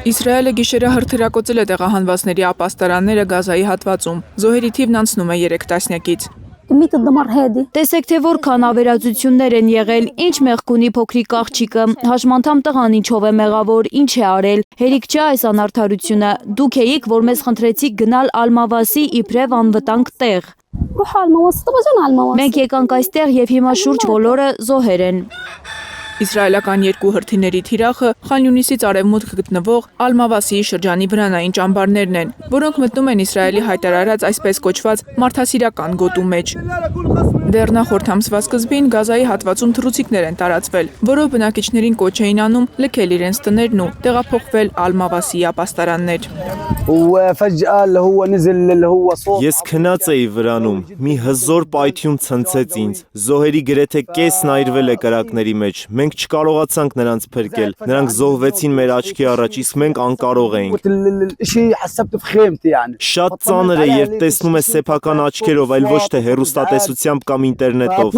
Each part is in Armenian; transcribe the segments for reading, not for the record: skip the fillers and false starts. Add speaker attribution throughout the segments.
Speaker 1: Իսրայելը գիշերը հրթիռակոծել է տեղահանվածների ապաստարանները Գազայի հատվածում։ Զոհերի թիվն անցնում է 3 տասնյակից։
Speaker 2: Տեսեք, թե որքան ավերածություններ են եղել, ինչ մեղք ունի փոքրիկ աղջիկը, հաշմանդամ տղան ինչով է մեղավոր, ինչ է արել, հերիք չէ այս անարդարությունը, դուք էիք, որ մեզ խնդրեցիք գնալ Ալմավասի իբրև անվտանգ տեղ։ Մենք եկանք այստեղ և հիմա շուրջ բոլորը զոհեր են։
Speaker 1: Իսրայելական 2 հրթիռների թիրախը Խան Յունիսից արևմուտք գտնվող Ալմավասիի շրջանի վրանային ճամբարներն են, որոնք մտնում են Իսրայելի հայտարարած այսպես կոչված մարդասիրական գոտու մեջ։ Դեռ նախորդ ամսվա սկզբին Գազայի հատվածում թռուցիկներ են տարածվել, որով բնակիչներին կոչ էին անում լքել իրենց տներն ու տեղափոխվել Ալմավասիի ապաստարաններ։
Speaker 3: Ես քնած էի վրանում, մի հզոր պայթյուն ցնցեց ինձ, զոհերի գրեթե կեսն այրվել է կրակների մեջ, մենք չկարողացանք նրանց փրկել, նրանք զոհվեցին մեր աչքի առաջ, իսկ մենք անկարող էինք։ Շատ ծանր է, երբ տեսնում ես սեփական աչքերով, այլ ոչ թե հեռուստատեսությամբ կամ ինտերնետով։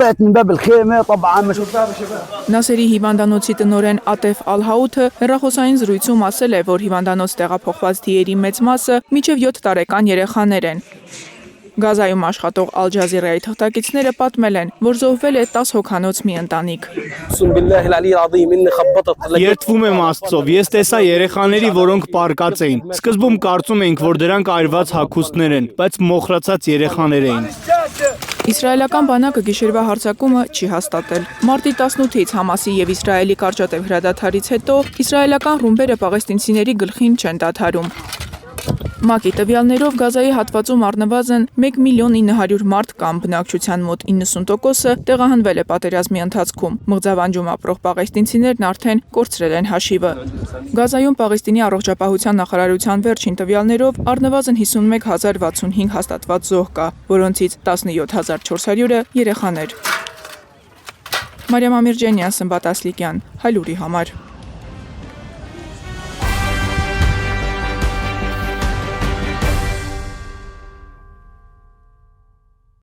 Speaker 1: Նասերի հիվանդանոցի տնօրեն Ատեֆ Ալ-Հաութը հեռախոսային զրույցում ասել է, որ հիվանդանոց տեղափոխված դիերի մեծ մասը մինչև 7 տարեկան երեխաներ են։ Գազայում աշխատող Ալ-Ջազիրայի թղթակիցները պատմել են, որ զոհվել է 10 հոգանոց մի ընտանիք։
Speaker 4: Երդվում եմ Աստծով, ես տեսա երեխաների, որոնք պառկած էին։ Սկզբում կարծում էինք, որ դրանք այրված հագուստներ են, բայց մոխրացած երեխաներ էին։
Speaker 1: Իսրայելական բանակը գիշերվա հարձակումը չի հաստատել։ Մարտի 18-ից Համասի եւ Իսրայելի կարճատև հրադադարից հետո իսրայելական ռումբերը պաղեստինցիների գլխին չեն դադարում։ ՄԱԿ-ի տվյալներով Գազայի հատվածում առնվազն 1.900.000 մարդ կամ բնակչության մոտ 90%-ը տեղահանվել է պատերազմի ընթացքում։ Մղձավանջում ապրող պաղեստինցիներն արդեն կորցրել են հաշիվը։ Գազայում Պաղեստինի առողջապահության նախարարության վերջին տվյալներով առնվազն 51,065 հաստատված զոհ կա, որոնցից 17,400-ը երեխաներ։ Մարիամ Ամիրջանյան, Սմբատ Ասլիկյան, Հայլուրի համար։